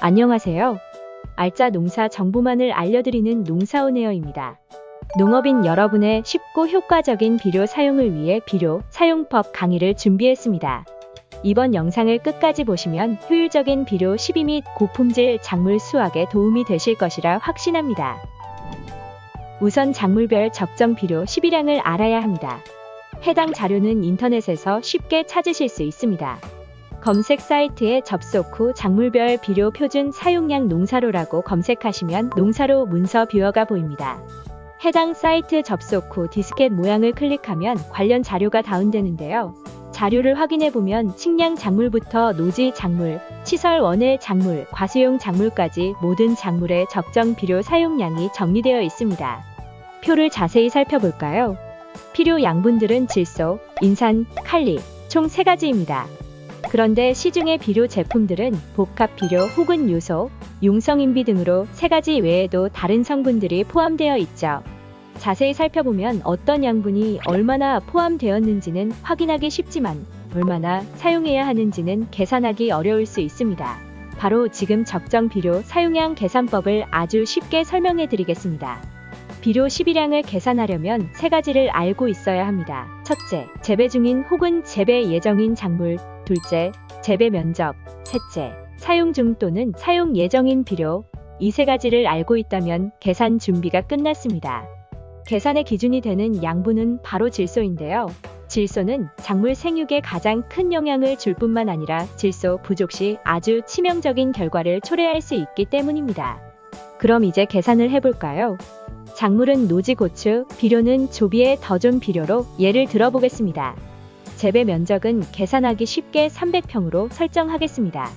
안녕하세요. 알짜 농사 정보만을 알려드리는 농사온에어입니다. 농업인 여러분의 쉽고 효과적인 비료 사용을 위해 비료 사용법 강의를 준비했습니다. 이번 영상을 끝까지 보시면 효율적인 비료 시비 및 고품질 작물 수확에 도움이 되실 것이라 확신합니다. 우선 작물별 적정 비료 시비량을 알아야 합니다. 해당 자료는 인터넷에서 쉽게 찾으실 수 있습니다. 검색 사이트에 접속 후 작물별 비료 표준 사용량 농사로라고 검색하시면 농사로 문서 뷰어가 보입니다. 해당 사이트 접속 후 디스켓 모양을 클릭하면 관련 자료가 다운되는데요. 자료를 확인해보면 식량 작물부터 노지 작물, 시설 원예 작물, 과수용 작물까지 모든 작물의 적정 비료 사용량이 정리되어 있습니다. 표를 자세히 살펴볼까요? 필요 양분들은 질소, 인산, 칼리, 총 3가지입니다. 그런데 시중의 비료 제품들은 복합 비료 혹은 요소, 용성인비 등으로 3가지 외에도 다른 성분들이 포함되어 있죠. 자세히 살펴보면 어떤 양분이 얼마나 포함되었는지는 확인하기 쉽지만 얼마나 사용해야 하는지는 계산하기 어려울 수 있습니다. 바로 지금 적정 비료 사용량 계산법을 아주 쉽게 설명해 드리겠습니다. 비료 시비량을 계산하려면 3가지를 알고 있어야 합니다. 첫째, 재배 중인 혹은 재배 예정인 작물. 둘째, 재배 면적. 셋째, 사용 중 또는 사용 예정인 비료. 이 3가지를 알고 있다면 계산 준비가 끝났습니다. 계산의 기준이 되는 양분은 바로 질소인데요. 질소는 작물 생육에 가장 큰 영향을 줄 뿐만 아니라 질소 부족 시 아주 치명적인 결과를 초래할 수 있기 때문입니다. 그럼 이제 계산을 해볼까요? 작물은 노지 고추, 비료는 조비의 더 좋은 비료로 예를 들어보겠습니다. 재배 면적은 계산하기 쉽게 300평으로 설정하겠습니다.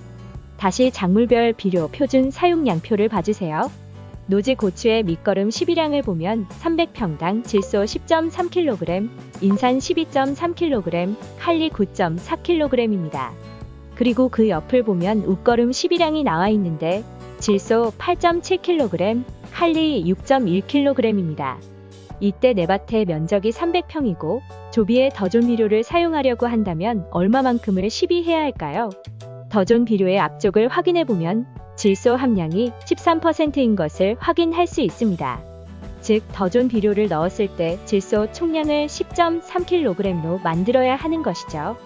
다시 작물별 비료 표준 사용량표를 봐주세요. 노지 고추의 밑거름 시비량을 보면 300평당 질소 10.3kg, 인산 12.3kg, 칼리 9.4kg입니다. 그리고 그 옆을 보면 웃거름 시비량이 나와 있는데 질소 8.7kg, 칼리 6.1kg입니다. 이때 내 밭의 면적이 300평이고 조비의 더 좋은 비료를 사용하려고 한다면 얼마만큼을 시비해야 할까요? 더 좋은 비료의 앞쪽을 확인해보면 질소 함량이 13%인 것을 확인할 수 있습니다. 즉, 더 좋은 비료를 넣었을 때 질소 총량을 10.3kg로 만들어야 하는 것이죠.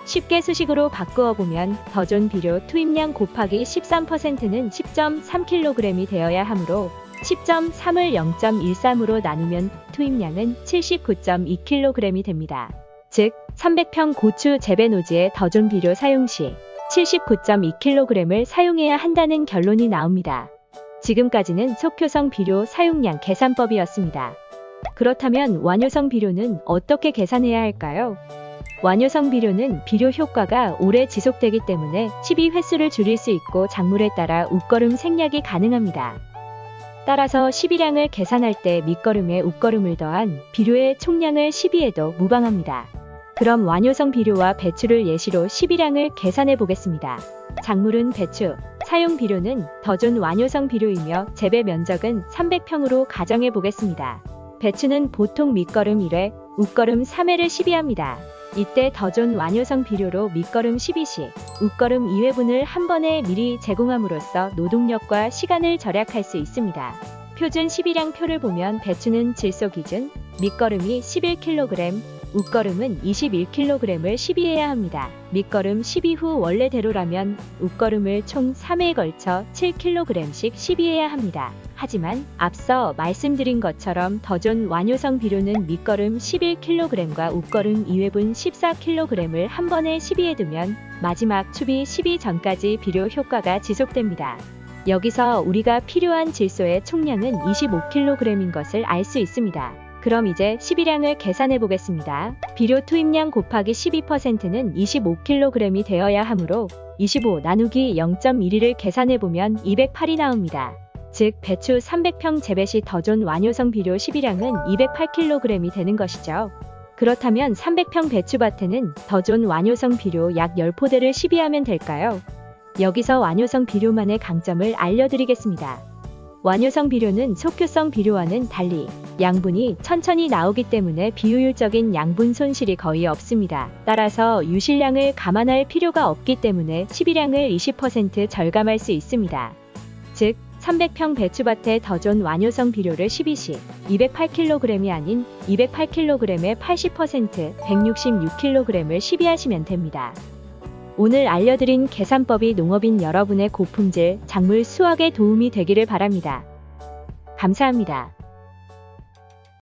쉽게 수식으로 바꾸어 보면 더 좋은 비료 투입량 곱하기 13%는 10.3kg이 되어야 하므로 10.3을 0.13으로 나누면 투입량은 79.2kg이 됩니다. 즉, 300평 고추 재배 노지에 더 좋은 비료 사용 시 79.2kg을 사용해야 한다는 결론이 나옵니다. 지금까지는 속효성 비료 사용량 계산법이었습니다. 그렇다면 완효성 비료는 어떻게 계산해야 할까요? 완효성 비료는 비료 효과가 오래 지속되기 때문에 시비 횟수를 줄일 수 있고 작물에 따라 웃거름 생략이 가능합니다. 따라서 시비량을 계산할 때 밑거름에 웃거름을 더한 비료의 총량을 시비해도 무방합니다. 그럼 완효성 비료와 배추를 예시로 시비량을 계산해 보겠습니다. 작물은 배추, 사용 비료는 더 좋은 완효성 비료이며 재배 면적은 300평으로 가정해 보겠습니다. 배추는 보통 밑거름 1회, 웃거름 3회를 시비합니다. 이때 더 좋은 완효성 비료로 밑거름 12시, 웃거름 2회분을 한 번에 미리 제공함으로써 노동력과 시간을 절약할 수 있습니다. 표준 시비량 표를 보면 배추는 질소 기준, 밑거름이 11kg, 웃거름은 21kg을 시비해야 합니다. 밑거름 시비 후 원래대로라면 웃거름을 총 3회에 걸쳐 7kg씩 시비해야 합니다. 하지만 앞서 말씀드린 것처럼 더 좋은 완효성 비료는 밑거름 11kg과 웃거름 2회분 14kg을 한 번에 시비해두면 마지막 추비 시비 전까지 비료 효과가 지속됩니다. 여기서 우리가 필요한 질소의 총량은 25kg인 것을 알 수 있습니다. 그럼 이제 시비량을 계산해 보겠습니다. 비료 투입량 곱하기 12%는 25kg이 되어야 하므로 25 나누기 0.12를 계산해 보면 208이 나옵니다. 즉, 배추 300평 재배 시 더 좋은 완효성 비료 시비량은 208kg이 되는 것이죠. 그렇다면 300평 배추밭에는 더 좋은 완효성 비료 약 10포대를 시비하면 될까요? 여기서 완효성 비료만의 강점을 알려드리겠습니다. 완효성 비료는 속효성 비료와는 달리 양분이 천천히 나오기 때문에 비효율적인 양분 손실이 거의 없습니다. 따라서 유실량을 감안할 필요가 없기 때문에 시비량을 20% 절감할 수 있습니다. 즉 300평 배추밭에 더 좋은 완효성 비료를 12시 208kg이 아닌 208kg의 80% 166kg을 시비하시면 됩니다. 오늘 알려드린 계산법이 농업인 여러분의 고품질 작물 수확에 도움이 되기를 바랍니다. 감사합니다.